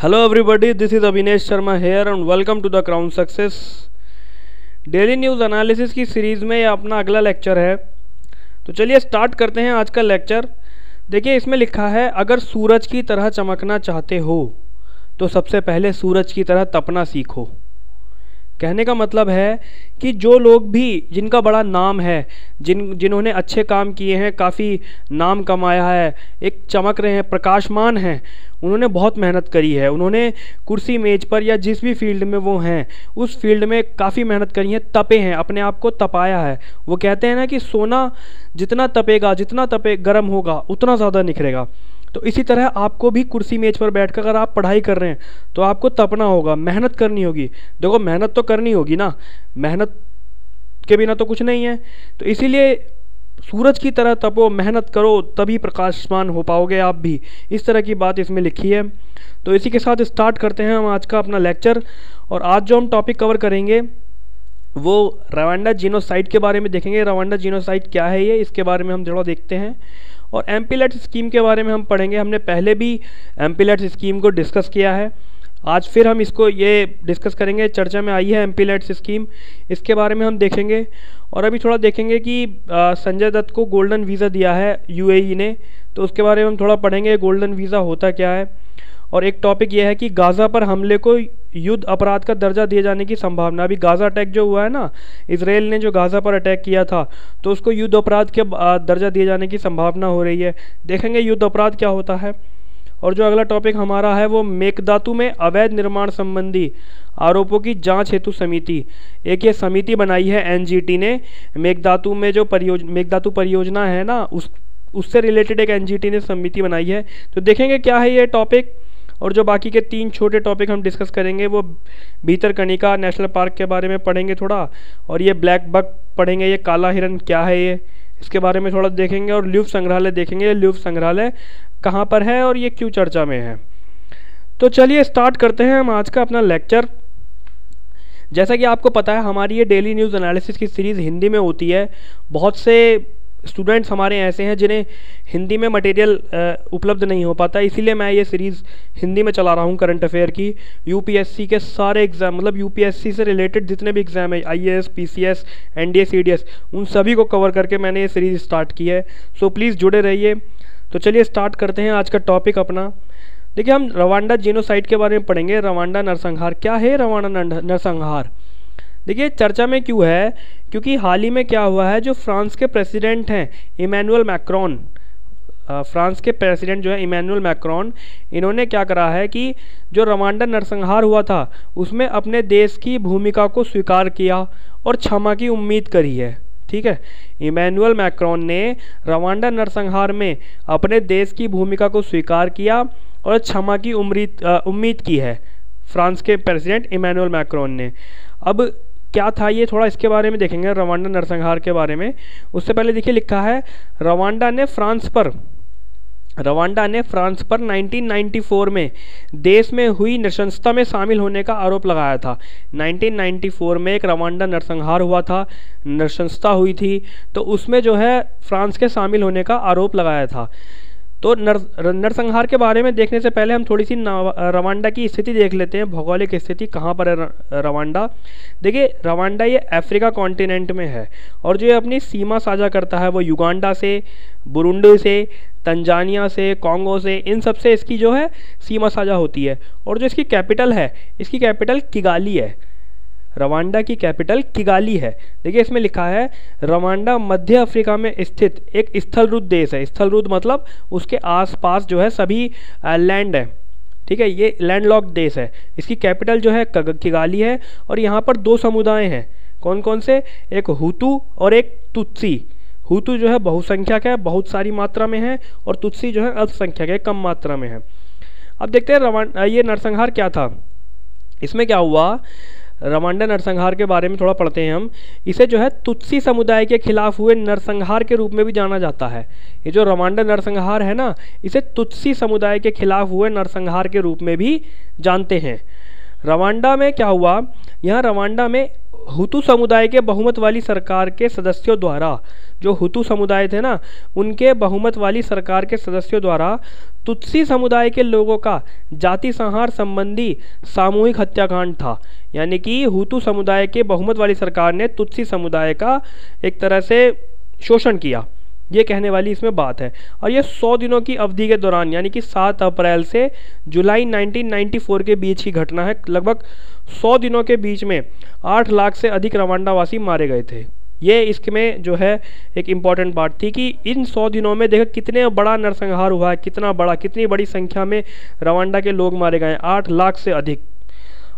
Hello everybody, this is Avinesh Sharma here and welcome to the Crown Success। Daily news analysis की series में ये अपना अगला लेक्चर है। तो चलिए स्टार्ट करते हैं आज का लेक्चर। देखिए इसमें लिखा है, अगर सूरज की तरह चमकना चाहते हो तो सबसे पहले सूरज की तरह तपना सीखो। कहने का मतलब है कि जो लोग भी जिनका बड़ा नाम है, जिन्होंने अच्छे काम किए हैं, काफ़ी नाम कमाया है, एक चमक रहे हैं, प्रकाशमान हैं, उन्होंने बहुत मेहनत करी है, उन्होंने कुर्सी मेज पर या जिस भी फील्ड में वो हैं उस फील्ड में काफ़ी मेहनत करी है, तपे हैं, अपने आप को तपाया है। वो कहते हैं ना कि सोना जितना तपेगा, जितना गर्म होगा उतना ज़्यादा निखरेगा। तो इसी तरह आपको भी कुर्सी मेज पर बैठकर अगर आप पढ़ाई कर रहे हैं तो आपको तपना होगा, मेहनत करनी होगी। देखो मेहनत तो करनी होगी ना, मेहनत के बिना तो कुछ नहीं है। तो इसीलिए सूरज की तरह तपो, मेहनत करो, तभी प्रकाशमान हो पाओगे आप भी। इस तरह की बात इसमें लिखी है। तो इसी के साथ स्टार्ट करते हैं हम आज का अपना लेक्चर। और आज जो हम टॉपिक कवर करेंगे वो रवांडा जीनोसाइड के बारे में देखेंगे। रवांडा जीनोसाइड क्या है, ये इसके बारे में हम थोड़ा देखते हैं। और एमपीलेट स्कीम के बारे में हम पढ़ेंगे। हमने पहले भी एमपीलेट स्कीम को डिस्कस किया है, आज फिर हम इसको ये डिस्कस करेंगे। चर्चा में आई है एमपीलेट स्कीम, इसके बारे में हम देखेंगे। और अभी थोड़ा देखेंगे कि संजय दत्त को गोल्डन वीज़ा दिया है यूएई ने, तो उसके बारे में हम थोड़ा पढ़ेंगे, गोल्डन वीज़ा होता क्या है। और एक टॉपिक यह है कि गाज़ा पर हमले को युद्ध अपराध का दर्जा दिए जाने की संभावना। अभी गाज़ा अटैक जो हुआ है ना, इसराइल ने जो गाज़ा पर अटैक किया था, तो उसको युद्ध अपराध के दर्जा दिए जाने की संभावना हो रही है। देखेंगे युद्ध अपराध क्या होता है। और जो अगला टॉपिक हमारा है वो मेघदातु में अवैध निर्माण संबंधी आरोपों की जांच हेतु समिति। एक ये समिति बनाई है एनजीटी ने, मेघदातु में जो मेघदातु परियोजना है ना, उससे रिलेटेड एक एनजीटी ने समिति बनाई है। तो देखेंगे क्या है ये टॉपिक। और जो बाकी के 3 छोटे टॉपिक हम डिस्कस करेंगे वो भीतरकनिका नेशनल पार्क के बारे में पढ़ेंगे थोड़ा, और ये ब्लैक बक पढ़ेंगे, ये काला हिरन क्या है ये, इसके बारे में थोड़ा देखेंगे। और लुव संग्रहालय देखेंगे, लुव संग्रहालय कहाँ पर है और ये क्यों चर्चा में है। तो चलिए स्टार्ट करते हैं हम आज का अपना लेक्चर। जैसा कि आपको पता है हमारी ये डेली न्यूज़ एनालिसिस की सीरीज़ हिंदी में होती है। बहुत से स्टूडेंट्स हमारे ऐसे हैं जिन्हें हिंदी में मटेरियल उपलब्ध नहीं हो पाता, इसीलिए मैं ये सीरीज़ हिंदी में चला रहा हूँ। करंट अफेयर की यूपीएससी के सारे एग्ज़ाम, मतलब यूपीएससी से रिलेटेड जितने भी एग्ज़ाम है, आईएएस, पीसीएस, एनडीए, सीडीएस, उन सभी को कवर करके मैंने ये सीरीज़ स्टार्ट की है। सो प्लीज़ जुड़े रहिए। तो चलिए स्टार्ट करते हैं आज का टॉपिक अपना। देखिए हम रवांडा जीनोसाइड के बारे में पढ़ेंगे। रवांडा नरसंहार क्या है, रवांडा नरसंहार। देखिए चर्चा में क्यों है, क्योंकि हाल ही में क्या हुआ है, जो फ्रांस के प्रेसिडेंट हैं इमैनुअल मैक्रोन, फ्रांस के प्रेसिडेंट जो है इमैनुअल मैक्रोन, इन्होंने क्या करा है कि जो रवांडा नरसंहार हुआ था उसमें अपने देश की भूमिका को स्वीकार किया और क्षमा की उम्मीद करी है। ठीक है, इमैनुअल मैक्रोन ने रवांडा नरसंहार में अपने देश की भूमिका को स्वीकार किया और क्षमा की उम्मीद की है फ्रांस के प्रेसिडेंट इमैनुअल मैक्रोन ने। अब क्या था ये, थोड़ा इसके बारे में देखेंगे रवांडा नरसंहार के बारे में। उससे पहले देखिए लिखा है, रवांडा ने फ्रांस पर 1994 में देश में हुई नृशंसता में शामिल होने का आरोप लगाया था। 1994 में एक रवांडा नरसंहार हुआ था, नृशंसता हुई थी, तो उसमें जो है फ्रांस के शामिल होने का आरोप लगाया था। तो नरसंहार के बारे में देखने से पहले हम थोड़ी सी रवांडा की स्थिति देख लेते हैं, भौगोलिक स्थिति कहाँ पर है रवांडा। देखिए रवांडा ये अफ्रीका कॉन्टिनेंट में है और जो ये अपनी सीमा साझा करता है वो युगांडा से, बुरुंडी से, तंजानिया से, कॉन्गो से, इन सब से इसकी जो है सीमा साझा होती है। और जो इसकी कैपिटल है, इसकी कैपिटल किगाली है। रवांडा की कैपिटल किगाली है। देखिए इसमें लिखा है, रवांडा मध्य अफ्रीका में स्थित एक स्थलरुद्ध देश है। स्थलरुद्ध मतलब उसके आसपास जो है सभी लैंड है। ठीक है, ये लैंडलॉक्ड देश है। इसकी कैपिटल जो है किगाली है। और यहाँ पर 2 समुदाय हैं, कौन कौन से, एक हुतू और एक तुत्सी। हुतू जो है बहुसंख्यक है, बहुत सारी मात्रा में है, और तुत्सी जो है अल्पसंख्यक है, कम मात्रा में है। अब देखते हैं ये नरसंहार क्या था, इसमें क्या हुआ। रवांडा नरसंहार के बारे में थोड़ा पढ़ते हैं हम। इसे जो है तुत्सी समुदाय के खिलाफ हुए नरसंहार के रूप में भी जाना जाता है। ये जो रवांडा नरसंहार है ना, इसे तुत्सी समुदाय के खिलाफ हुए नरसंहार के रूप में भी जानते हैं। रवांडा में क्या हुआ, यहाँ रवांडा में हुतू समुदाय के बहुमत वाली सरकार के सदस्यों द्वारा, जो हुतू समुदाय थे ना, उनके बहुमत वाली सरकार के सदस्यों द्वारा तुत्सी समुदाय के लोगों का जाति संहार संबंधी सामूहिक हत्याकांड था। यानी कि हुतू समुदाय के बहुमत वाली सरकार ने तुत्सी समुदाय का एक तरह से शोषण किया, ये कहने वाली इसमें बात है। और ये 100 दिनों की अवधि के दौरान, यानी कि 7 अप्रैल से जुलाई 1994 के बीच की घटना है। लगभग 100 दिनों के बीच में 8 लाख से अधिक रवांडावासी मारे गए थे। ये इसमें जो है एक इम्पॉर्टेंट बात थी कि इन 100 दिनों में देखो कितने बड़ा नरसंहार हुआ है, कितनी बड़ी संख्या में रवांडा के लोग मारे गए, 8 लाख से अधिक।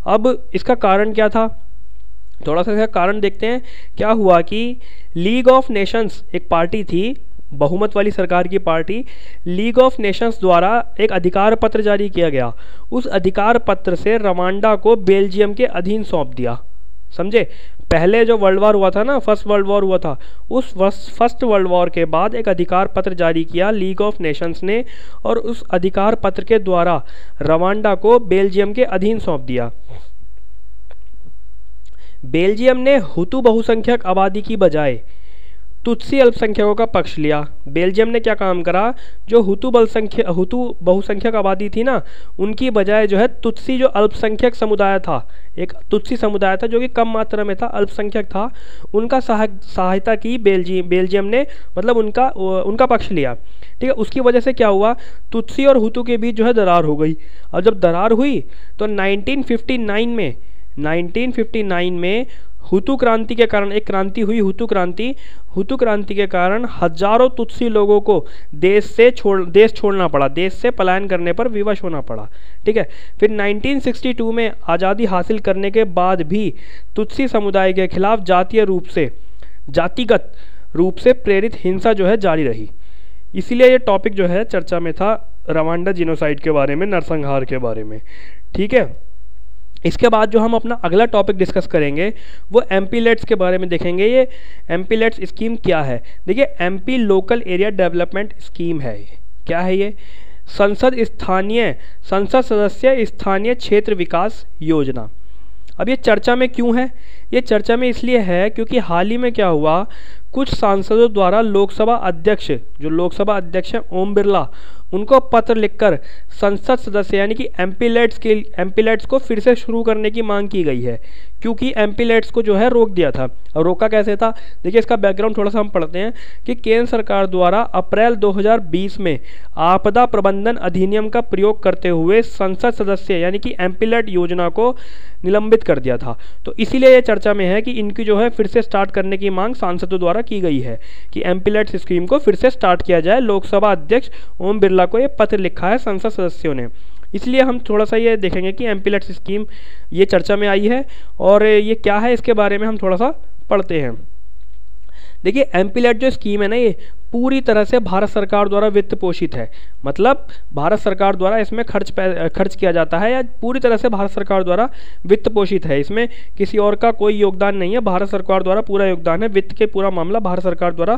अब इसका कारण क्या था, थोड़ा सा इसका कारण देखते हैं। क्या हुआ कि लीग ऑफ नेशंस एक पार्टी थी, बहुमत वाली सरकार की पार्टी, लीग ऑफ नेशंस द्वारा एक अधिकार पत्र जारी किया गया। उस अधिकार पत्र से रवांडा को बेल्जियम के अधीन सौंप दिया। समझे, पहले जो वर्ल्ड वॉर हुआ था ना, फर्स्ट वर्ल्ड वॉर हुआ था, उस फर्स्ट वर्ल्ड वॉर के बाद एक अधिकार पत्र जारी किया लीग ऑफ नेशंस ने, और उस अधिकार पत्र के द्वारा रवांडा को बेल्जियम के अधीन सौंप दिया। बेल्जियम ने हुतू बहुसंख्यक आबादी की बजाय तुत्सी अल्पसंख्यकों का पक्ष लिया। बेल्जियम ने क्या काम करा, जो हुतू बहुसंख्यक आबादी थी ना, उनकी बजाय जो है तुत्सी जो अल्पसंख्यक समुदाय था, एक तुत्सी समुदाय था जो कि कम मात्रा में था, अल्पसंख्यक था, उनका सहायता की बेल्जियम ने, मतलब उनका पक्ष लिया। ठीक है, उसकी वजह से क्या हुआ, तुत्सी और हुतू के बीच जो है दरार हो गई। और जब दरार हुई तो 1959 में हुतू क्रांति के कारण एक क्रांति हुई, हुतू क्रांति के कारण हजारों तुत्सी लोगों को देश छोड़ना पड़ा, देश से पलायन करने पर विवश होना पड़ा। ठीक है, फिर 1962 में आज़ादी हासिल करने के बाद भी तुत्सी समुदाय के खिलाफ जातिगत रूप से प्रेरित हिंसा जो है जारी रही। इसीलिए ये टॉपिक जो है चर्चा में था, रवांडा जिनोसाइड के बारे में, नरसंहार के बारे में। ठीक है, इसके बाद जो हम अपना अगला टॉपिक डिस्कस करेंगे वो MPLADS के बारे में देखेंगे। ये MPLADS स्कीम क्या है, देखिए MP local area development scheme है। ये क्या है, ये संसद सदस्य स्थानीय क्षेत्र विकास योजना। अब ये चर्चा में क्यों है, ये चर्चा में इसलिए है क्योंकि हाल ही में क्या हुआ, कुछ सांसदों द्वारा लोकसभा अध्यक्ष हैं ओम बिरला, उनको पत्र लिखकर संसद सदस्य यानी कि MPLADS को फिर से शुरू करने की मांग की गई है, क्योंकि MPLADS को जो है रोक दिया था। और रोका कैसे था, देखिए इसका बैकग्राउंड थोड़ा सा हम पढ़ते हैं कि केंद्र सरकार द्वारा अप्रैल 2020 में आपदा प्रबंधन अधिनियम का प्रयोग करते हुए संसद सदस्य यानी कि MPLAD योजना को निलंबित कर दिया था। तो इसीलिए ये चर्चा में है कि इनकी जो है फिर से स्टार्ट करने की मांग सांसदों द्वारा की गई है कि MPLADS स्कीम को फिर से स्टार्ट किया जाए। लोकसभा अध्यक्ष ओम बिरला को ये पत्र लिखा है संसद सदस्यों ने। इसलिए हम थोड़ा सा ये देखेंगे कि MPLADS स्कीम ये चर्चा में आई है और ये क्या है, इसके बारे में हम थोड़ा सा पढ़ते हैं। देखिए MPLAD जो स्कीम है ना, ये पूरी तरह से भारत सरकार द्वारा वित्त पोषित है, मतलब भारत सरकार द्वारा इसमें खर्च किया जाता है, या पूरी तरह से भारत सरकार द्वारा वित्त पोषित है। इसमें किसी और का कोई योगदान नहीं है, भारत सरकार द्वारा पूरा योगदान है, वित्त के पूरा मामला भारत सरकार द्वारा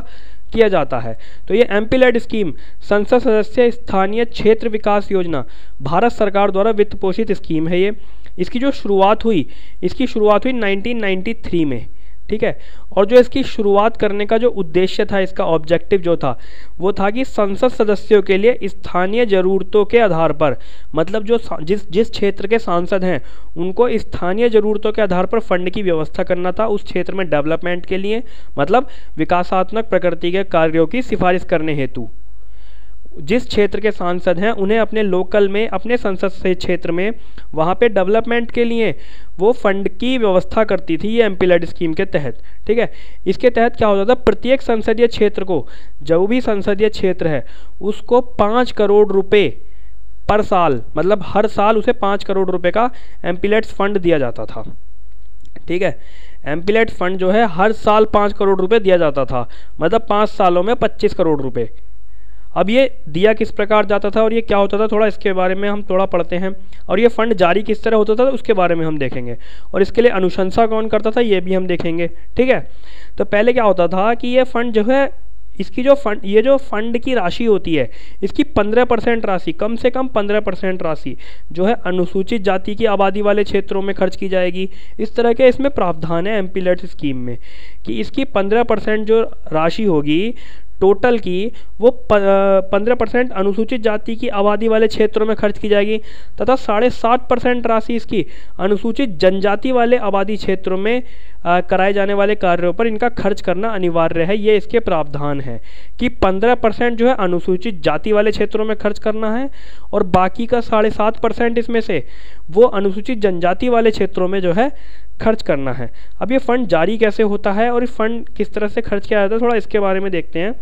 किया जाता है। तो ये MPLAD स्कीम संसद सदस्य स्थानीय क्षेत्र विकास योजना भारत सरकार द्वारा वित्त पोषित स्कीम है। ये इसकी शुरुआत हुई 1993 में। ठीक है, और जो इसकी शुरुआत करने का जो उद्देश्य था, इसका ऑब्जेक्टिव जो था वो था कि संसद सदस्यों के लिए स्थानीय ज़रूरतों के आधार पर, मतलब जो जिस क्षेत्र के सांसद हैं उनको स्थानीय ज़रूरतों के आधार पर फंड की व्यवस्था करना था उस क्षेत्र में डेवलपमेंट के लिए, मतलब विकासात्मक प्रकृति के कार्यों की सिफारिश करने हेतु। जिस क्षेत्र के सांसद हैं उन्हें अपने लोकल में, अपने संसद से क्षेत्र में वहाँ पे डेवलपमेंट के लिए वो फंड की व्यवस्था करती थी ये MPLAD स्कीम के तहत। ठीक है, इसके तहत क्या होता था, प्रत्येक संसदीय क्षेत्र को, जो भी संसदीय क्षेत्र है उसको 5 करोड़ रुपए पर साल, मतलब हर साल उसे 5 करोड़ रुपए का MPLADS फंड दिया जाता था। ठीक है, MPLAD फंड जो है हर साल 5 करोड़ रुपए दिया जाता था, मतलब 5 सालों में 25 करोड़ रुपए। अब ये दिया किस प्रकार जाता था और ये क्या होता था, थोड़ा इसके बारे में हम थोड़ा पढ़ते हैं। और ये फंड जारी किस तरह होता था उसके बारे में हम देखेंगे, और इसके लिए अनुशंसा कौन करता था ये भी हम देखेंगे। ठीक है, तो पहले क्या होता था कि ये फंड जो है इसकी जो फंड, ये जो फंड की राशि होती है, इसकी 15% राशि, कम से कम 15% राशि जो है अनुसूचित जाति की आबादी वाले क्षेत्रों में खर्च की जाएगी। इस तरह के इसमें प्रावधान है एमपीलेट्स स्कीम में कि इसकी 15% जो राशि होगी टोटल की, वो 15% अनुसूचित जाति की आबादी वाले क्षेत्रों में खर्च की जाएगी तथा 7.5% राशि इसकी अनुसूचित जनजाति वाले आबादी क्षेत्रों में कराए जाने वाले कार्यों पर इनका खर्च करना अनिवार्य है। ये इसके प्रावधान है कि 15% जो है अनुसूचित जाति वाले क्षेत्रों में खर्च करना है और बाकी का 7.5% इसमें से वो अनुसूचित जनजाति वाले क्षेत्रों में जो है खर्च करना है। अब ये फंड जारी कैसे होता है और ये फंड किस तरह से खर्च किया जाता है, थोड़ा इसके बारे में देखते हैं।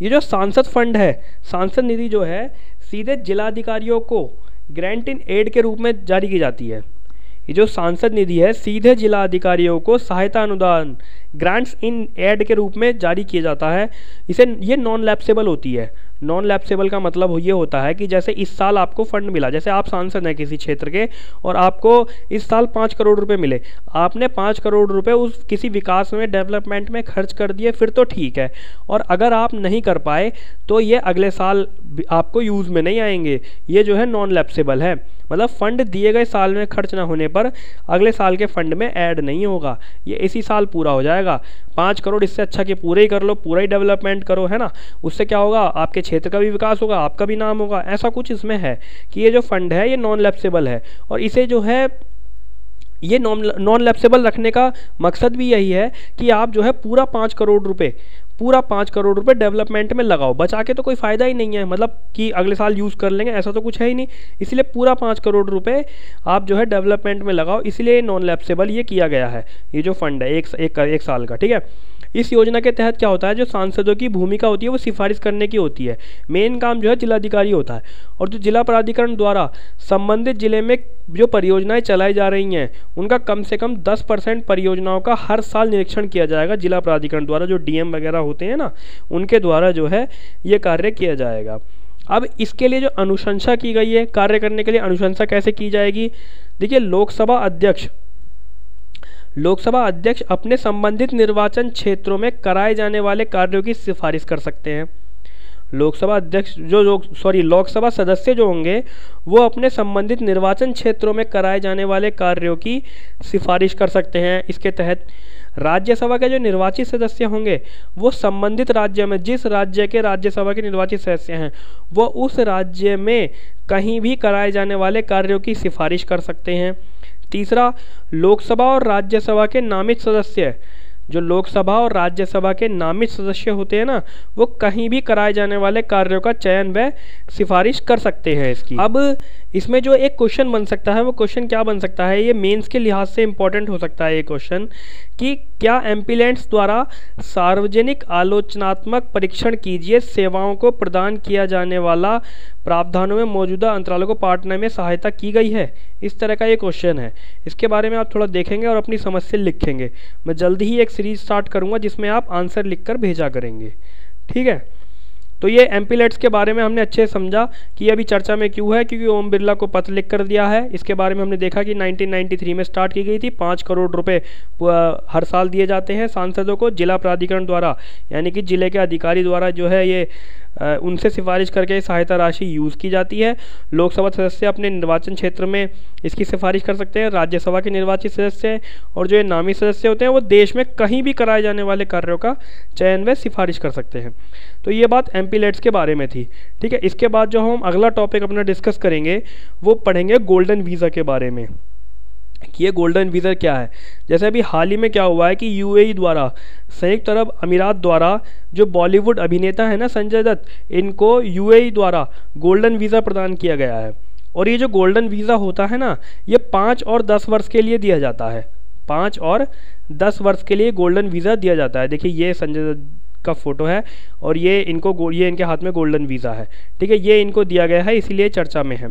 ये जो सांसद फंड है, सांसद निधि जो है, सीधे जिलाधिकारियों को ग्रांट इन एड के रूप में जारी की जाती है। ये जो सांसद निधि है सीधे जिला अधिकारियों को सहायता अनुदान ग्रांट्स इन एड के रूप में जारी किया जाता है। ये नॉन लैप्सेबल होती है। नॉन लैप्सेबल का मतलब ये होता है कि जैसे इस साल आपको फंड मिला, जैसे आप सांसद हैं किसी क्षेत्र के और आपको इस साल 5 करोड़ रुपए मिले, आपने 5 करोड़ रुपए उस किसी विकास में, डेवलपमेंट में खर्च कर दिए, फिर तो ठीक है। और अगर आप नहीं कर पाए तो ये अगले साल आपको यूज़ में नहीं आएंगे। ये जो है नॉन लैप्सेबल है, मतलब फंड दिए गए साल में खर्च ना होने पर अगले साल के फंड में ऐड नहीं होगा, ये इसी साल पूरा हो जाएगा। 5 करोड़ इससे अच्छा कि पूरे ही कर लो, पूरा ही डेवलपमेंट करो, है ना। उससे क्या होगा, आपके क्षेत्र का भी विकास होगा, आपका भी नाम होगा। ऐसा कुछ इसमें है कि ये जो फंड है ये नॉन लैप्सेबल है और इसे जो है ये नॉन लैप्सेबल रखने का मकसद भी यही है कि आप जो है पूरा 5 करोड़ रुपए डेवलपमेंट में लगाओ। बचा के तो कोई फ़ायदा ही नहीं है, मतलब कि अगले साल यूज़ कर लेंगे, ऐसा तो कुछ है ही नहीं। इसलिए पूरा 5 करोड़ रुपए आप जो है डेवलपमेंट में लगाओ, इसलिए नॉन लैप्सेबल ये किया गया है, ये जो फंड है एक साल का, ठीक है। इस योजना के तहत क्या होता है, जो सांसदों की भूमिका होती है वो सिफारिश करने की होती है। मेन काम जो है जिलाधिकारी होता है और जो जिला प्राधिकरण द्वारा संबंधित जिले में जो परियोजनाएं चलाई जा रही हैं उनका कम से कम 10% परियोजनाओं का हर साल निरीक्षण किया जाएगा जिला प्राधिकरण द्वारा। जो डीएम वगैरह होते हैं ना, उनके द्वारा जो है ये कार्य किया जाएगा। अब इसके लिए जो अनुशंसा की गई है, कार्य करने के लिए अनुशंसा कैसे की जाएगी, देखिए लोकसभा अध्यक्ष अपने संबंधित निर्वाचन क्षेत्रों में कराए जाने वाले कार्यों की सिफारिश कर सकते हैं। लोकसभा सदस्य जो होंगे वो अपने संबंधित निर्वाचन क्षेत्रों में कराए जाने वाले कार्यों की सिफारिश कर सकते हैं। इसके तहत राज्यसभा के जो निर्वाचित सदस्य होंगे वो संबंधित राज्य में, जिस राज्य के राज्यसभा के निर्वाचित सदस्य हैं, वो उस राज्य में कहीं भी कराए जाने वाले कार्यों की सिफारिश कर सकते हैं। तीसरा, लोकसभा और राज्यसभा के नामित सदस्य, जो लोकसभा और राज्यसभा के नामित सदस्य होते हैं ना, वो कहीं भी कराए जाने वाले कार्यों का चयन व सिफारिश कर सकते हैं इसकी। अब इसमें जो एक क्वेश्चन बन सकता है, वो क्वेश्चन क्या बन सकता है, ये मेंस के लिहाज से इंपॉर्टेंट हो सकता है ये क्वेश्चन, कि क्या एम्पिलेंट्स द्वारा सार्वजनिक आलोचनात्मक परीक्षण कीजिए सेवाओं को प्रदान किया जाने वाला प्रावधानों में मौजूदा अंतरालों को पाटने में सहायता की गई है। इस तरह का ये क्वेश्चन है, इसके बारे में आप थोड़ा देखेंगे और अपनी समस्या लिखेंगे। मैं जल्दी ही एक सीरीज स्टार्ट करूँगा जिसमें आप आंसर लिखकर भेजा करेंगे, ठीक है। तो ये एम्पिलेट्स के बारे में हमने अच्छे से समझा कि ये अभी चर्चा में क्यों है, क्योंकि ओम बिरला को पत्र लिख कर दिया है। इसके बारे में हमने देखा कि 1993 में स्टार्ट की गई थी। 5 करोड़ रुपए हर साल दिए जाते हैं सांसदों को जिला प्राधिकरण द्वारा, यानी कि जिले के अधिकारी द्वारा जो है ये उनसे सिफारिश करके सहायता राशि यूज़ की जाती है। लोकसभा सदस्य अपने निर्वाचन क्षेत्र में इसकी सिफारिश कर सकते हैं। राज्यसभा के निर्वाचित सदस्य और जो ये नामी सदस्य होते हैं वो देश में कहीं भी कराए जाने वाले कार्यों का चयन व सिफारिश कर सकते हैं। तो ये बात एम्पिलेट्स के बारे में थी, ठीक है। इसके बाद जो हम अगला टॉपिक अपना डिस्कस करेंगे वो पढ़ेंगे गोल्डन वीज़ा के बारे में कि ये गोल्डन वीज़ा क्या है। जैसे अभी हाल ही में क्या हुआ है कि यूएई द्वारा, संयुक्त अरब अमीरात द्वारा जो बॉलीवुड अभिनेता है ना संजय दत्त, इनको यूएई द्वारा गोल्डन वीज़ा प्रदान किया गया है। और ये जो गोल्डन वीज़ा होता है ना, ये 5 और 10 वर्ष के लिए दिया जाता है। 5 और 10 वर्ष के लिए गोल्डन वीज़ा दिया जाता है। देखिए ये संजय दत्त का फोटो है और ये इनके हाथ में गोल्डन वीज़ा है, ठीक है। ये इनको दिया गया है, इसीलिए चर्चा में है।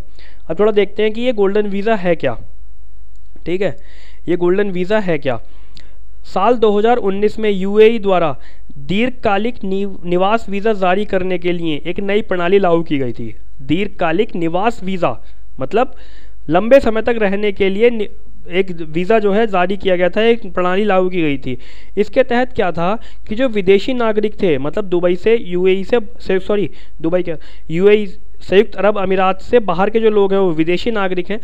अब थोड़ा देखते हैं कि ये गोल्डन वीज़ा है क्या, ठीक है। ये गोल्डन वीज़ा है क्या। साल 2019 में यूएई द्वारा दीर्घकालिक निवास वीज़ा जारी करने के लिए एक नई प्रणाली लागू की गई थी। दीर्घकालिक निवास वीज़ा मतलब लंबे समय तक रहने के लिए एक वीज़ा जो है जारी किया गया था, एक प्रणाली लागू की गई थी। इसके तहत क्या था कि जो विदेशी नागरिक थे, मतलब दुबई से यूएई से सॉरी दुबई क्या यूएई संयुक्त अरब अमीरात से बाहर के जो लोग हैं वो विदेशी नागरिक हैं,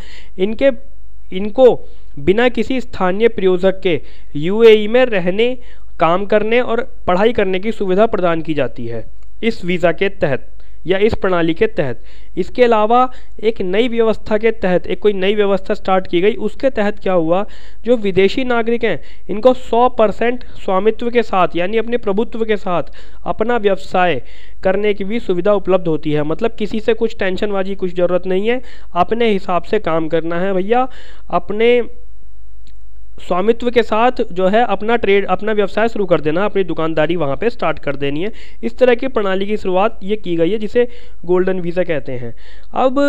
इनको बिना किसी स्थानीय प्रयोजक के यूएई में रहने, काम करने और पढ़ाई करने की सुविधा प्रदान की जाती है इस वीज़ा के तहत या इस प्रणाली के तहत। इसके अलावा एक नई व्यवस्था के तहत एक कोई नई व्यवस्था स्टार्ट की गई, उसके तहत क्या हुआ, जो विदेशी नागरिक हैं इनको 100% स्वामित्व के साथ यानी अपने प्रभुत्व के साथ अपना व्यवसाय करने की भी सुविधा उपलब्ध होती है। मतलब किसी से कुछ टेंशनबाजी कुछ ज़रूरत नहीं है, अपने हिसाब से काम करना है भैया, अपने स्वामित्व के साथ जो है अपना व्यवसाय शुरू कर देना, अपनी दुकानदारी वहाँ पे स्टार्ट कर देनी है। इस तरह की प्रणाली की शुरुआत ये की गई है जिसे गोल्डन वीज़ा कहते हैं। अब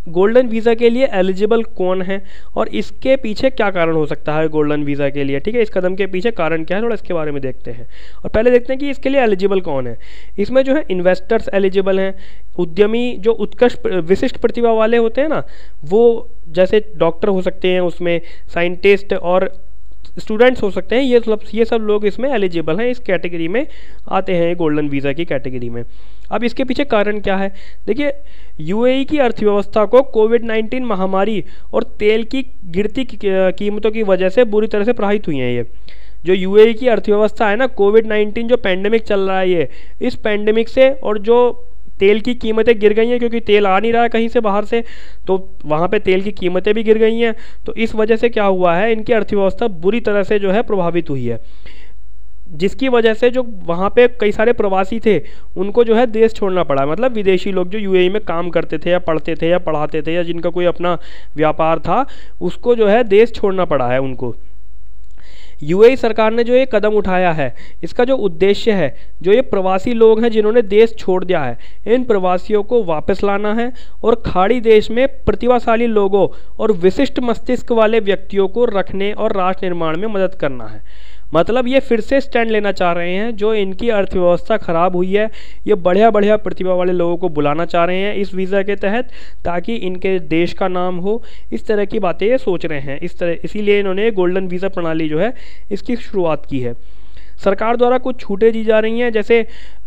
गोल्डन वीज़ा के लिए एलिजिबल कौन है और इसके पीछे क्या कारण हो सकता है गोल्डन वीज़ा के लिए, ठीक है, इस कदम के पीछे कारण क्या है, थोड़ा इसके बारे में देखते हैं। और पहले देखते हैं कि इसके लिए एलिजिबल कौन है। इसमें जो है इन्वेस्टर्स एलिजिबल हैं, उद्यमी जो उत्कृष्ट विशिष्ट प्रतिभा वाले होते हैं ना, वो जैसे डॉक्टर हो सकते हैं, उसमें साइंटिस्ट और स्टूडेंट्स हो सकते हैं, ये सब लोग इसमें एलिजिबल हैं, इस कैटेगरी में आते हैं गोल्डन वीज़ा की कैटेगरी में। अब इसके पीछे कारण क्या है, देखिए यूएई की अर्थव्यवस्था को कोविड-19 महामारी और तेल की गिरती कीमतों की वजह से बुरी तरह से प्रभावित हुई हैं। ये जो यूएई की अर्थव्यवस्था है ना, कोविड-19 जो पैंडेमिक चल रहा है, ये इस पैंडेमिक से और जो तेल की कीमतें गिर गई हैं क्योंकि तेल आ नहीं रहा है कहीं से बाहर से, तो वहाँ पे तेल की कीमतें भी गिर गई हैं, तो इस वजह से क्या हुआ है, इनकी अर्थव्यवस्था बुरी तरह से जो है प्रभावित हुई है, जिसकी वजह से जो वहाँ पे कई सारे प्रवासी थे उनको जो है देश छोड़ना पड़ा। मतलब विदेशी लोग जो यूएई में काम करते थे या पढ़ते थे या पढ़ाते थे या जिनका कोई अपना व्यापार था, उसको जो है देश छोड़ना पड़ा है उनको। यूएई सरकार ने जो ये कदम उठाया है, इसका जो उद्देश्य है, जो ये प्रवासी लोग हैं जिन्होंने देश छोड़ दिया है, इन प्रवासियों को वापस लाना है और खाड़ी देश में प्रतिभाशाली लोगों और विशिष्ट मस्तिष्क वाले व्यक्तियों को रखने और राष्ट्र निर्माण में मदद करना है। मतलब ये फिर से स्टैंड लेना चाह रहे हैं, जो इनकी अर्थव्यवस्था खराब हुई है, ये बढ़िया प्रतिभा वाले लोगों को बुलाना चाह रहे हैं इस वीज़ा के तहत, ताकि इनके देश का नाम हो। इस तरह की बातें ये सोच रहे हैं, इसीलिए इन्होंने गोल्डन वीज़ा प्रणाली जो है इसकी शुरुआत की है। सरकार द्वारा कुछ छूटें दी जा रही हैं, जैसे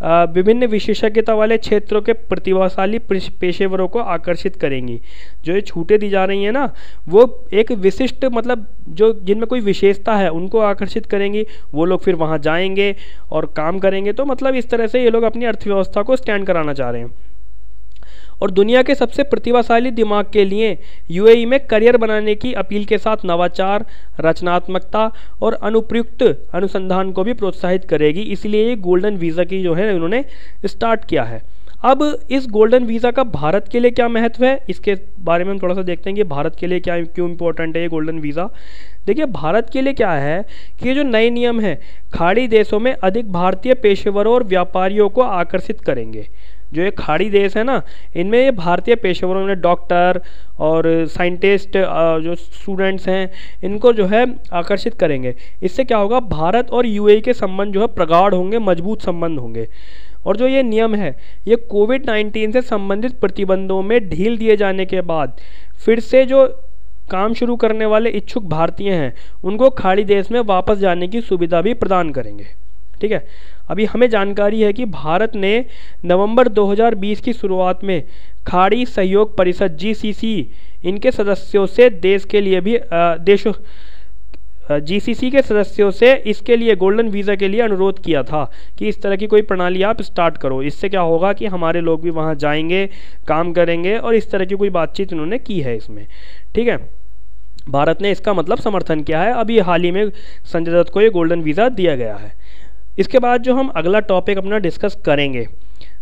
विभिन्न विशेषज्ञता वाले क्षेत्रों के प्रतिभाशाली पेशेवरों को आकर्षित करेंगी। जो ये छूटें दी जा रही हैं ना, वो एक विशिष्ट मतलब जो जिनमें कोई विशेषता है उनको आकर्षित करेंगी, वो लोग फिर वहाँ जाएंगे और काम करेंगे। तो मतलब इस तरह से ये लोग अपनी अर्थव्यवस्था को स्टैंड कराना चाह रहे हैं। और दुनिया के सबसे प्रतिभाशाली दिमाग के लिए यूएई में करियर बनाने की अपील के साथ नवाचार, रचनात्मकता और अनुप्रयुक्त अनुसंधान को भी प्रोत्साहित करेगी। इसलिए ये गोल्डन वीज़ा की जो है उन्होंने स्टार्ट किया है। अब इस गोल्डन वीज़ा का भारत के लिए क्या महत्व है, इसके बारे में हम थोड़ा सा देखते हैं कि भारत के लिए क्यों इम्पोर्टेंट है ये गोल्डन वीज़ा। देखिए भारत के लिए क्या है कि ये जो नए नियम हैं खाड़ी देशों में अधिक भारतीय पेशेवरों और व्यापारियों को आकर्षित करेंगे। जो ये खाड़ी देश है ना, इनमें ये भारतीय पेशेवरों ने डॉक्टर और साइंटिस्ट जो स्टूडेंट्स हैं इनको जो है आकर्षित करेंगे। इससे क्या होगा, भारत और यूएई के संबंध जो है प्रगाढ़ होंगे, मजबूत संबंध होंगे। और जो ये नियम है ये कोविड-19 से संबंधित प्रतिबंधों में ढील दिए जाने के बाद फिर से जो काम शुरू करने वाले इच्छुक भारतीय हैं उनको खाड़ी देश में वापस जाने की सुविधा भी प्रदान करेंगे। ठीक है, अभी हमें जानकारी है कि भारत ने नवंबर 2020 की शुरुआत में खाड़ी सहयोग परिषद जीसीसी इनके सदस्यों से जीसीसी के सदस्यों से इसके लिए गोल्डन वीज़ा के लिए अनुरोध किया था कि इस तरह की कोई प्रणाली आप स्टार्ट करो। इससे क्या होगा कि हमारे लोग भी वहाँ जाएंगे, काम करेंगे, और इस तरह की कोई बातचीत उन्होंने की है इसमें। ठीक है, भारत ने इसका मतलब समर्थन किया है। अभी हाल ही में संजय दत्त को ये गोल्डन वीज़ा दिया गया है। इसके बाद जो हम अगला टॉपिक अपना डिस्कस करेंगे,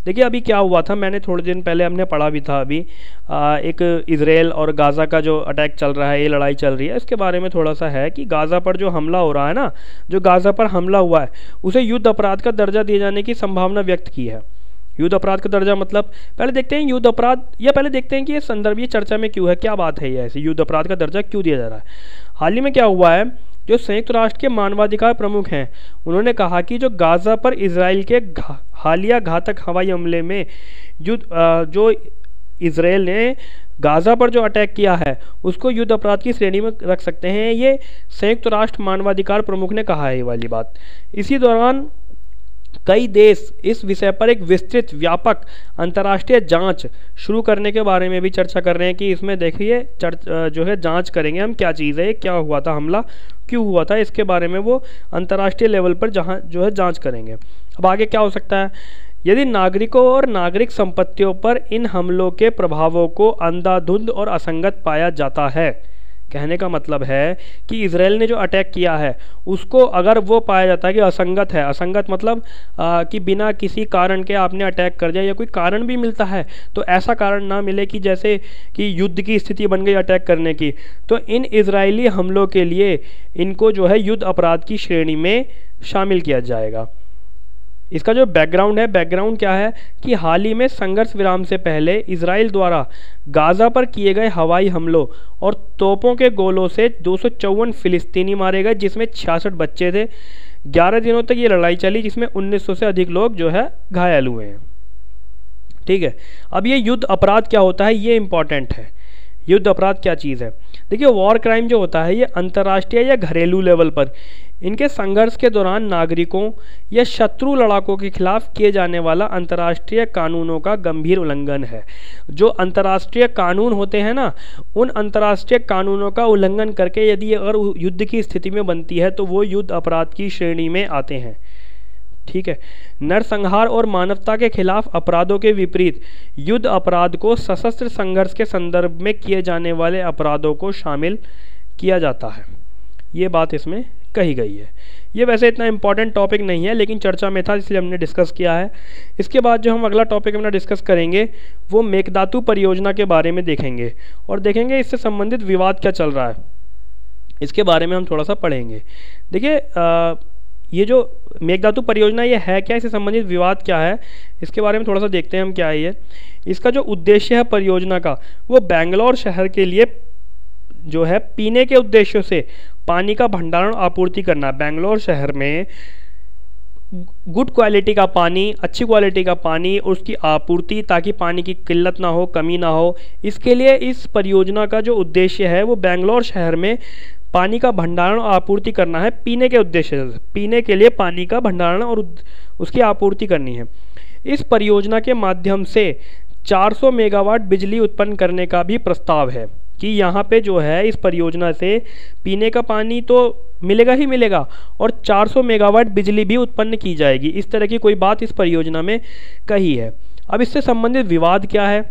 देखिए अभी क्या हुआ था, मैंने थोड़े दिन पहले हमने पढ़ा भी था। अभी एक इजराइल और गाज़ा का जो अटैक चल रहा है, ये लड़ाई चल रही है, इसके बारे में थोड़ा सा है कि गाज़ा पर जो हमला हो रहा है ना, जो गाज़ा पर हमला हुआ है उसे युद्ध अपराध का दर्जा दिए जाने की संभावना व्यक्त की है। युद्ध अपराध का दर्जा मतलब पहले देखते हैं युद्ध अपराध, या पहले देखते हैं कि ये संदर्भ ये चर्चा में क्यों है, क्या बात है, ये ऐसे युद्ध अपराध का दर्जा क्यों दिया जा रहा है। हाल ही में क्या हुआ है, जो संयुक्त राष्ट्र के मानवाधिकार प्रमुख हैं उन्होंने कहा कि जो गाज़ा पर इजराइल के हालिया घातक हवाई हमले में जो इजराइल ने गाज़ा पर जो अटैक किया है उसको युद्ध अपराध की श्रेणी में रख सकते हैं, ये संयुक्त राष्ट्र मानवाधिकार प्रमुख ने कहा है ये वाली बात। इसी दौरान कई देश इस विषय पर एक विस्तृत व्यापक अंतर्राष्ट्रीय जांच शुरू करने के बारे में भी चर्चा कर रहे हैं कि इसमें देखिए जो है जांच करेंगे हम, क्या चीज़ है, क्या हुआ था, हमला क्यों हुआ था, इसके बारे में वो अंतर्राष्ट्रीय लेवल पर जहां जो है जांच करेंगे। अब आगे क्या हो सकता है, यदि नागरिकों और नागरिक संपत्तियों पर इन हमलों के प्रभावों को अंधाधुंध और असंगत पाया जाता है। कहने का मतलब है कि इजराइल ने जो अटैक किया है उसको अगर वो पाया जाता है कि असंगत है, असंगत मतलब कि बिना किसी कारण के आपने अटैक कर दिया, या कोई कारण भी मिलता है तो ऐसा कारण ना मिले कि जैसे कि युद्ध की स्थिति बन गई अटैक करने की, तो इन इजरायली हमलों के लिए इनको जो है युद्ध अपराध की श्रेणी में शामिल किया जाएगा। इसका जो बैकग्राउंड है, बैकग्राउंड क्या है कि हाल ही में संघर्ष विराम से पहले इजराइल द्वारा गाज़ा पर किए गए हवाई हमलों और तोपों के गोलों से 254 फिलिस्तीनी मारे गए, जिसमें 66 बच्चे थे। 11 दिनों तक ये लड़ाई चली, जिसमें 1900 से अधिक लोग जो है घायल हुए हैं। ठीक है, अब ये युद्ध अपराध क्या होता है, ये इंपॉर्टेंट है। युद्ध अपराध क्या चीज़ है, देखिए वॉर क्राइम जो होता है ये अंतर्राष्ट्रीय या घरेलू लेवल पर इनके संघर्ष के दौरान नागरिकों या शत्रु लड़ाकों के खिलाफ किए जाने वाला अंतर्राष्ट्रीय कानूनों का गंभीर उल्लंघन है। जो अंतर्राष्ट्रीय कानून होते हैं ना, उन अंतर्राष्ट्रीय कानूनों का उल्लंघन करके यदि अगर युद्ध की स्थिति में बनती है तो वो युद्ध अपराध की श्रेणी में आते हैं। ठीक है, नरसंहार और मानवता के खिलाफ अपराधों के विपरीत युद्ध अपराध को सशस्त्र संघर्ष के संदर्भ में किए जाने वाले अपराधों को शामिल किया जाता है। ये बात इसमें कही गई है। ये वैसे इतना इंपॉर्टेंट टॉपिक नहीं है लेकिन चर्चा में था इसलिए हमने डिस्कस किया है। इसके बाद जो हम अगला टॉपिक अपना डिस्कस करेंगे वो मेघदातु परियोजना के बारे में देखेंगे और देखेंगे इससे संबंधित विवाद क्या चल रहा है, इसके बारे में हम थोड़ा सा पढ़ेंगे। देखिए ये जो मेघदातु परियोजना ये है क्या, इससे संबंधित विवाद क्या है, इसके बारे में थोड़ा सा देखते हैं हम क्या है ये। इसका जो उद्देश्य है परियोजना का वो बेंगलोर शहर के लिए जो है पीने के उद्देश्यों से पानी का भंडारण आपूर्ति करना। बेंगलोर शहर में गुड क्वालिटी का पानी, अच्छी क्वालिटी का पानी और उसकी आपूर्ति, ताकि पानी की किल्लत ना हो, कमी ना हो, इसके लिए इस परियोजना का जो उद्देश्य है वो बेंगलोर शहर में पानी का भंडारण और आपूर्ति करना है। पीने के उद्देश्य से, पीने के लिए पानी का भंडारण और उसकी आपूर्ति करनी है। इस परियोजना के माध्यम से 400 मेगावाट बिजली उत्पन्न करने का भी प्रस्ताव है कि यहाँ पे जो है इस परियोजना से पीने का पानी तो मिलेगा ही मिलेगा और 400 मेगावाट बिजली भी उत्पन्न की जाएगी। इस तरह की कोई बात इस परियोजना में कही है। अब इससे संबंधित विवाद क्या है,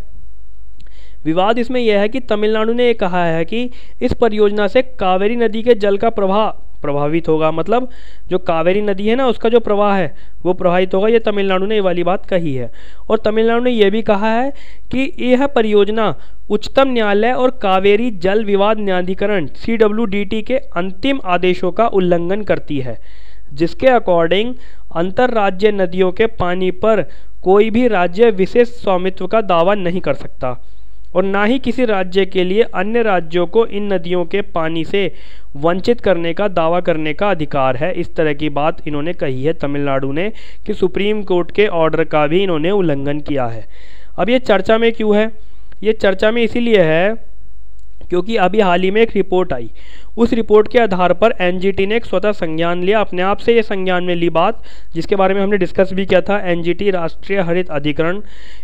विवाद इसमें यह है कि तमिलनाडु ने ये कहा है कि इस परियोजना से कावेरी नदी के जल का प्रवाह प्रभावित होगा, मतलब जो कावेरी नदी है ना उसका जो प्रवाह है वो प्रभावित होगा। ये तमिलनाडु ने ये वाली बात कही है। और तमिलनाडु ने यह भी कहा है कि यह परियोजना उच्चतम न्यायालय और कावेरी जल विवाद न्यायाधिकरण CWDT के अंतिम आदेशों का उल्लंघन करती है, जिसके अकॉर्डिंग अंतर्राज्यीय नदियों के पानी पर कोई भी राज्य विशेष स्वामित्व का दावा नहीं कर सकता और ना ही किसी राज्य के लिए अन्य राज्यों को इन नदियों के पानी से वंचित करने का दावा करने का अधिकार है। इस तरह की बात इन्होंने कही है तमिलनाडु ने कि सुप्रीम कोर्ट के ऑर्डर का भी इन्होंने उल्लंघन किया है। अब ये चर्चा में क्यों है, ये चर्चा में इसीलिए है क्योंकि अभी हाल ही में एक रिपोर्ट आई, उस रिपोर्ट के आधार पर NGT ने एक स्वतः संज्ञान लिया, अपने आप से ये संज्ञान में ली बात, जिसके बारे में हमने डिस्कस भी किया था। NGT राष्ट्रीय हरित अधिकरण,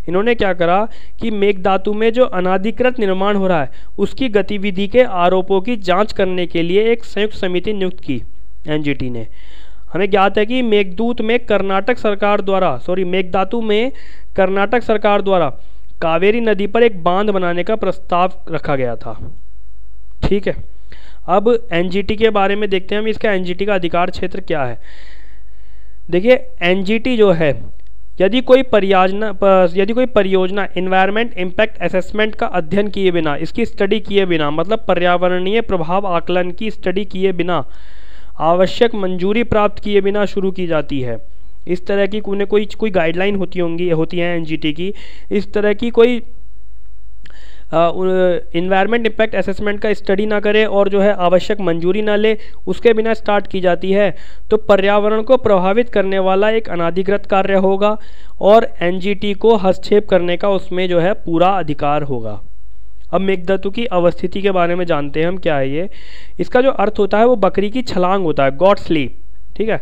इन्होंने क्या करा कि मेघदातु में जो अनाधिकृत निर्माण हो रहा है उसकी गतिविधि के आरोपों की जांच करने के लिए एक संयुक्त समिति नियुक्त की NGT ने। हमें ज्ञात है कि मेघदूत में कर्नाटक सरकार द्वारा मेघदातु में कर्नाटक सरकार द्वारा कावेरी नदी पर एक बांध बनाने का प्रस्ताव रखा गया था। ठीक है, अब NGT के बारे में देखते हैं हम, इसका NGT का अधिकार क्षेत्र क्या है। देखिए NGT जो है यदि कोई परियोजना एनवायरमेंट इम्पैक्ट असेसमेंट का अध्ययन किए बिना, इसकी स्टडी किए बिना, मतलब पर्यावरणीय प्रभाव आकलन की स्टडी किए बिना, आवश्यक मंजूरी प्राप्त किए बिना शुरू की जाती है। इस तरह की कोई गाइडलाइन होती हैं NGT की, इस तरह की कोई इन्वायरमेंट इम्पैक्ट असेसमेंट का स्टडी ना करे और जो है आवश्यक मंजूरी ना ले, उसके बिना स्टार्ट की जाती है तो पर्यावरण को प्रभावित करने वाला एक अनाधिकृत कार्य होगा और एनजीटी को हस्तक्षेप करने का उसमें जो है पूरा अधिकार होगा। अब मेघधातु की अवस्थिति के बारे में जानते हैं हम, क्या है ये। इसका जो अर्थ होता है वो बकरी की छलांग होता है, गॉड स्लीप, ठीक है।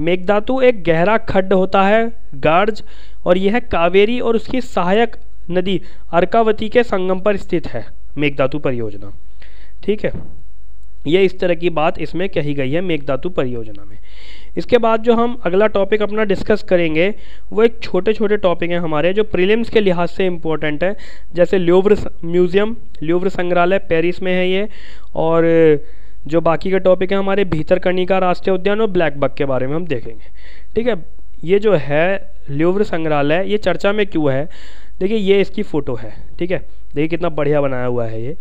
मेघधातु एक गहरा खड्ड होता है, गार्ज, और यह कावेरी और उसकी सहायक नदी अर्कावती के संगम पर स्थित है मेघधातु परियोजना, ठीक है। ये इस तरह की बात इसमें कही गई है मेघधातु परियोजना में। इसके बाद जो हम अगला टॉपिक अपना डिस्कस करेंगे वो एक छोटे छोटे टॉपिक हैं हमारे जो प्रीलिम्स के लिहाज से इम्पोर्टेंट है, जैसे ल्यूव्र म्यूज़ियम, ल्यूव्र संग्रहालय पेरिस में है ये, और जो बाकी के टॉपिक हैं हमारे भीतरकनिका राष्ट्रीय उद्यान और ब्लैक बक के बारे में हम देखेंगे, ठीक है। ये जो है ल्यूव्र संग्रहालय ये चर्चा में क्यों है, देखिए ये इसकी फ़ोटो है, ठीक है। देखिए कितना बढ़िया बनाया हुआ है ये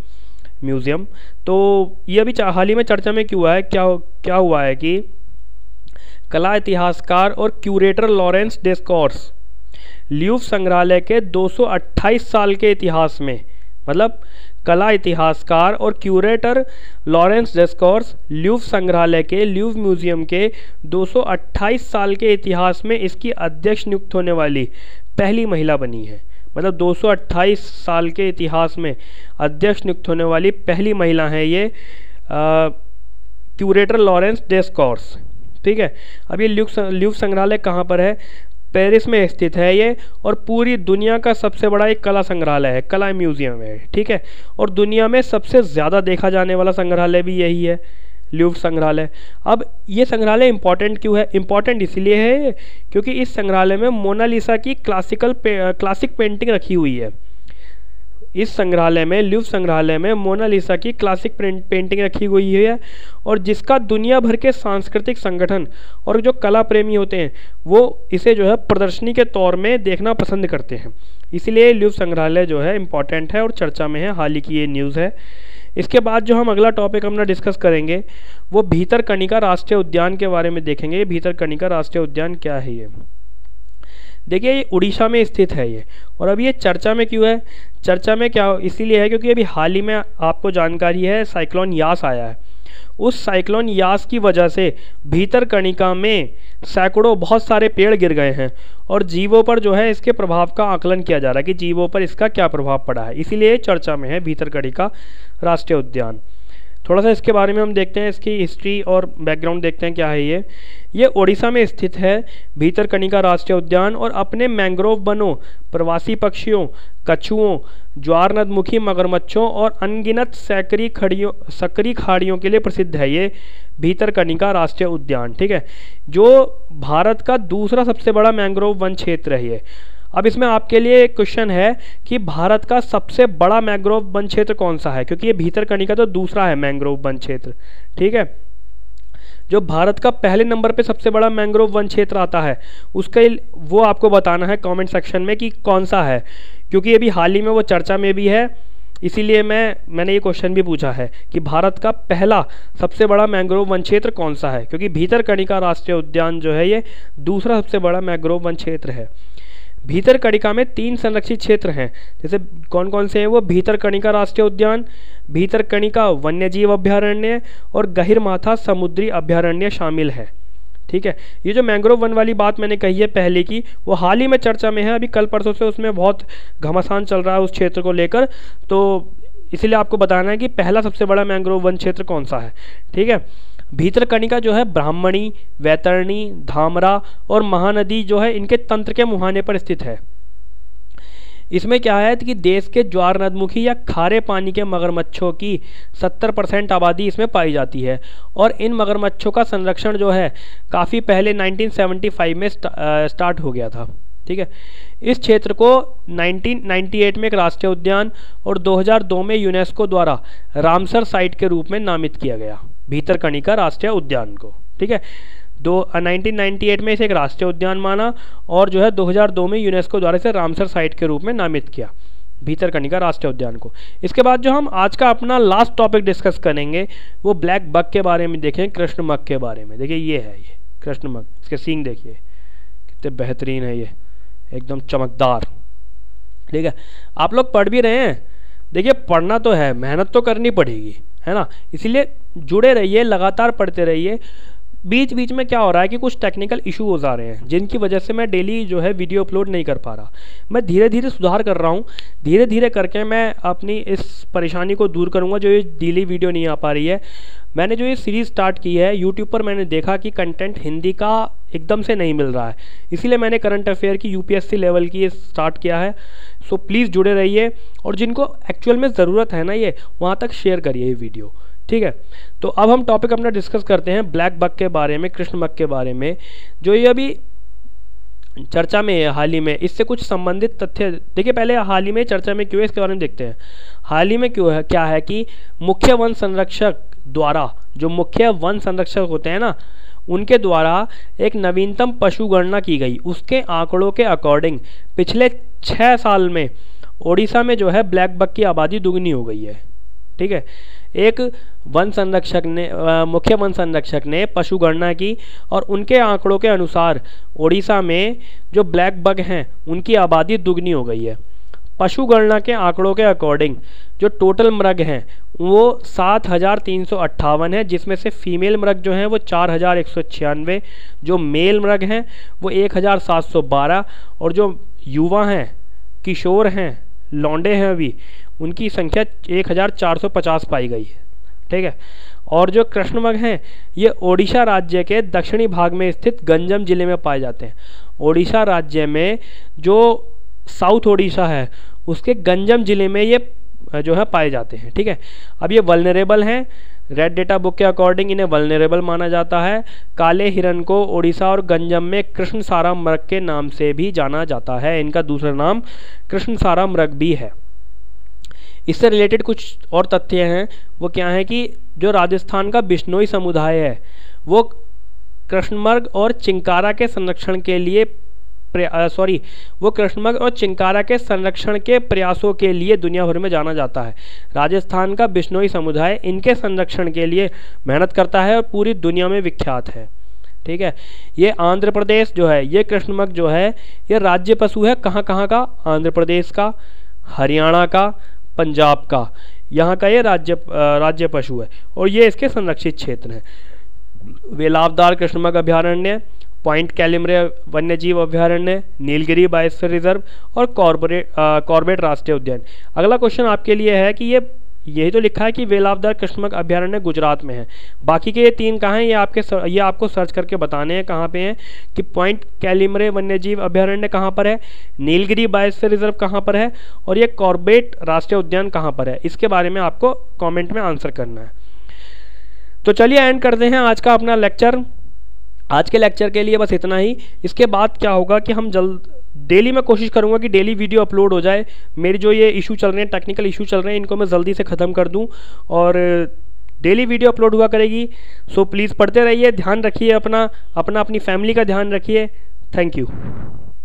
म्यूज़ियम। तो ये अभी हाल ही में चर्चा में क्यों है, क्या हुआ है कि कला इतिहासकार और क्यूरेटर लॉरेंस डेस्कॉर्स ल्यूव्र संग्रहालय के 228 साल के इतिहास में, मतलब कला इतिहासकार और क्यूरेटर लॉरेंस डेस्कॉर्स ल्यूव्र संग्रहालय के ल्यूव्र म्यूजियम के 228 साल के इतिहास में इसकी अध्यक्ष नियुक्त होने वाली पहली महिला बनी है। मतलब 228 साल के इतिहास में अध्यक्ष नियुक्त होने वाली पहली महिला है ये क्यूरेटर लॉरेंस डेस्कॉर्स, ठीक है। अब ये ल्यूव्र संग्रहालय कहाँ पर है, पेरिस में स्थित है ये, और पूरी दुनिया का सबसे बड़ा एक कला संग्रहालय है, कला म्यूजियम है, ठीक है। और दुनिया में सबसे ज़्यादा देखा जाने वाला संग्रहालय भी यही है, ल्यूव्र संग्रहालय। अब ये संग्रहालय इम्पॉर्टेंट क्यों है, इम्पॉर्टेंट इसलिए है क्योंकि इस संग्रहालय में मोनालिसा की क्लासिक पेंटिंग रखी हुई है। इस संग्रहालय में, ल्यूव्र संग्रहालय में मोनालिसा की क्लासिक पेंटिंग रखी हुई है, और जिसका दुनिया भर के सांस्कृतिक संगठन और जो कला प्रेमी होते हैं वो इसे जो है प्रदर्शनी के तौर में देखना पसंद करते हैं। इसलिए ल्यूव्र संग्रहालय जो है इम्पॉर्टेंट है और चर्चा में है, हाल ही की ये न्यूज़ है। इसके बाद जो हम अगला टॉपिक अपना डिस्कस करेंगे वो भीतरकनिका राष्ट्रीय उद्यान के बारे में देखेंगे। ये भीतरकनिका राष्ट्रीय उद्यान क्या है ये, देखिए ये उड़ीसा में स्थित है ये, और अभी ये चर्चा में क्यों है, चर्चा में क्या इसीलिए है क्योंकि अभी हाल ही में आपको जानकारी है साइक्लोन यास आया है। उस साइक्लोन यास की वजह से भीतरकनिका में सैकड़ों बहुत सारे पेड़ गिर गए हैं और जीवों पर जो है इसके प्रभाव का आकलन किया जा रहा है कि जीवों पर इसका क्या प्रभाव पड़ा है, इसीलिए चर्चा में है भीतरकनिका राष्ट्रीय उद्यान। थोड़ा सा इसके बारे में हम देखते हैं, इसकी हिस्ट्री और बैकग्राउंड देखते हैं क्या है ये ओडिशा में स्थित है भीतरकनिका राष्ट्रीय उद्यान, और अपने मैंग्रोव वनों, प्रवासी पक्षियों, कछुओं, ज्वार नदमुखी मगरमच्छों और अनगिनत सकरी खाड़ियों के लिए प्रसिद्ध है ये भीतरकनिका राष्ट्रीय उद्यान, ठीक है, जो भारत का दूसरा सबसे बड़ा मैंग्रोव वन क्षेत्र है ये। अब इसमें आपके लिए एक क्वेश्चन है कि भारत का सबसे बड़ा मैंग्रोव वन क्षेत्र कौन सा है, क्योंकि ये भीतरकनिका तो दूसरा है मैंग्रोव वन क्षेत्र, ठीक है। जो भारत का पहले नंबर पे सबसे बड़ा मैंग्रोव वन क्षेत्र आता है उसका वो आपको बताना है कमेंट सेक्शन में कि कौन सा है, क्योंकि अभी हाल ही में वो चर्चा में भी है, इसीलिए मैंने ये क्वेश्चन भी पूछा है कि भारत का पहला सबसे बड़ा मैंग्रोव वन क्षेत्र कौन सा है, क्योंकि भीतरकनिका राष्ट्रीय उद्यान जो है ये दूसरा सबसे बड़ा मैंग्रोव वन क्षेत्र है। भीतरकनिका में 3 संरक्षित क्षेत्र हैं, जैसे कौन कौन से हैं वो, भीतरकनिका राष्ट्रीय उद्यान, भीतरकनिका वन्यजीव अभ्यारण्य और गहिरमाथा समुद्री अभ्यारण्य शामिल है, ठीक है। ये जो मैंग्रोव वन वाली बात मैंने कही है पहले की, वो हाल ही में चर्चा में है, अभी कल परसों से उसमें बहुत घमासान चल रहा है उस क्षेत्र को लेकर, तो इसीलिए आपको बताना है कि पहला सबसे बड़ा मैंग्रोव वन क्षेत्र कौन सा है, ठीक है। भीतरकनिका जो है ब्राह्मणी, वैतरणी, धामरा और महानदी जो है इनके तंत्र के मुहाने पर स्थित है। इसमें क्या है कि देश के ज्वार नदमुखी या खारे पानी के मगरमच्छों की 70% आबादी इसमें पाई जाती है, और इन मगरमच्छों का संरक्षण जो है काफ़ी पहले 1975 में स्टार्ट हो गया था, ठीक है। इस क्षेत्र को 1998 में एक राष्ट्रीय उद्यान और 2002 में यूनेस्को द्वारा रामसर साइट के रूप में नामित किया गया भीतरकनिका राष्ट्रीय उद्यान को, ठीक है। 1998 में इसे एक राष्ट्रीय उद्यान माना और जो है 2002 में यूनेस्को द्वारा इसे रामसर साइट के रूप में नामित किया भीतरकनिका राष्ट्रीय उद्यान को। इसके बाद जो हम आज का अपना लास्ट टॉपिक डिस्कस करेंगे वो ब्लैक बक के बारे में देखें, कृष्णमग के बारे में। देखिए ये है ये कृष्णमग, इसके सींग देखिए कितने बेहतरीन है, ये एकदम चमकदार, ठीक है। आप लोग पढ़ भी रहे हैं देखिए पढ़ना तो है, मेहनत तो करनी पड़ेगी, है ना। इसीलिए जुड़े रहिए, लगातार पढ़ते रहिए। बीच बीच में क्या हो रहा है कि कुछ टेक्निकल इशूज़ आ रहे हैं जिनकी वजह से मैं डेली जो है वीडियो अपलोड नहीं कर पा रहा। मैं धीरे धीरे सुधार कर रहा हूँ, धीरे धीरे करके मैं अपनी इस परेशानी को दूर करूँगा जो ये डेली वीडियो नहीं आ पा रही है। मैंने जो ये सीरीज़ स्टार्ट की है यूट्यूब पर, मैंने देखा कि कंटेंट हिंदी का एकदम से नहीं मिल रहा है, इसीलिए मैंने करंट अफेयर की यूपीएससी लेवल की ये स्टार्ट किया है। सो प्लीज़ जुड़े रहिए, और जिनको एक्चुअल में ज़रूरत है ना ये, वहाँ तक शेयर करिए ये वीडियो, ठीक है। तो अब हम टॉपिक अपना डिस्कस करते हैं ब्लैक बक के बारे में, कृष्ण बक के बारे में, जो ये अभी चर्चा में है हाल ही में। इससे कुछ संबंधित तथ्य देखिए, पहले हाल ही में चर्चा में क्यों है इसके बारे में देखते हैं। हाल ही में क्यों है, क्या है कि मुख्य वन संरक्षक द्वारा, जो मुख्य वन संरक्षक होते हैं ना, उनके द्वारा एक नवीनतम पशु गणना की गई। उसके आंकड़ों के अकॉर्डिंग पिछले 6 साल में ओडिशा में जो है ब्लैक बक की आबादी दुगनी हो गई है, ठीक है। एक वन संरक्षक ने, मुख्य वन संरक्षक ने पशु गणना की, और उनके आंकड़ों के अनुसार ओडिशा में जो ब्लैक बग हैं उनकी आबादी दुगनी हो गई है। पशु गणना के आंकड़ों के अकॉर्डिंग जो टोटल मृग हैं वो 7,358 है, जिसमें से फीमेल मृग जो हैं वो 4,196, जो मेल मृग हैं वो 1,712, और जो युवा हैं, किशोर हैं, लौंडे हैं अभी, उनकी संख्या 1,450 पाई गई है, ठीक है। और जो कृष्ण मृग हैं ये ओडिशा राज्य के दक्षिणी भाग में स्थित गंजम जिले में पाए जाते हैं। ओडिशा राज्य में जो साउथ ओडिशा है उसके गंजम जिले में ये जो है पाए जाते हैं, ठीक है। अब ये वल्नरेबल हैं, रेड डेटा बुक के अकॉर्डिंग इन्हें वल्नरेबल माना जाता है। काले हिरन को ओडिशा और गंजम में कृष्ण सारा मृग के नाम से भी जाना जाता है, इनका दूसरा नाम कृष्ण सारा मृग भी है। इससे रिलेटेड कुछ और तथ्य हैं, वो क्या है कि जो राजस्थान का बिश्नोई समुदाय है वो कृष्णमृग और चिंकारा के संरक्षण के लिए वो कृष्णमृग और चिंकारा के संरक्षण के प्रयासों के लिए दुनिया भर में जाना जाता है। राजस्थान का बिश्नोई समुदाय इनके संरक्षण के लिए मेहनत करता है और पूरी दुनिया में विख्यात है, ठीक है। ये आंध्र प्रदेश जो है, ये कृष्णमृग जो है ये राज्य पशु है। कहाँ कहाँ का? आंध्र प्रदेश का, हरियाणा का, पंजाब का, यहाँ का ये राज्य पशु है, और ये इसके संरक्षित क्षेत्र हैं। वेलावदार कृष्णमृग अभयारण्य, पॉइंट कैलिमरे वन्यजीव अभयारण्य, नीलगिरी बायोस्फीयर रिजर्व और कॉर्बेट राष्ट्रीय उद्यान। अगला क्वेश्चन आपके लिए है कि यही तो लिखा है कि वेलावदार कृष्णमृग अभयारण्य गुजरात में है, बाकी के ये 3 कहाँ हैं ये आपको सर्च करके बताने हैं कहाँ पे हैं, कि पॉइंट कैलिमरे वन्यजीव अभयारण्य कहाँ पर है, नीलगिरी बायोस्फीयर रिजर्व कहाँ पर है, और ये कॉर्बेट राष्ट्रीय उद्यान कहाँ पर है। इसके बारे में आपको कॉमेंट में आंसर करना है। तो चलिए एंड करते हैं आज का अपना लेक्चर। आज के लेक्चर के लिए बस इतना ही। इसके बाद क्या होगा कि हम डेली मैं कोशिश करूंगा कि डेली वीडियो अपलोड हो जाए। मेरी जो ये इशू चल रहे हैं, टेक्निकल इशू चल रहे हैं, इनको मैं जल्दी से ख़त्म कर दूं और डेली वीडियो अपलोड हुआ करेगी। सो प्लीज़ पढ़ते रहिए, ध्यान रखिए अपनी फैमिली का ध्यान रखिए। Thank you.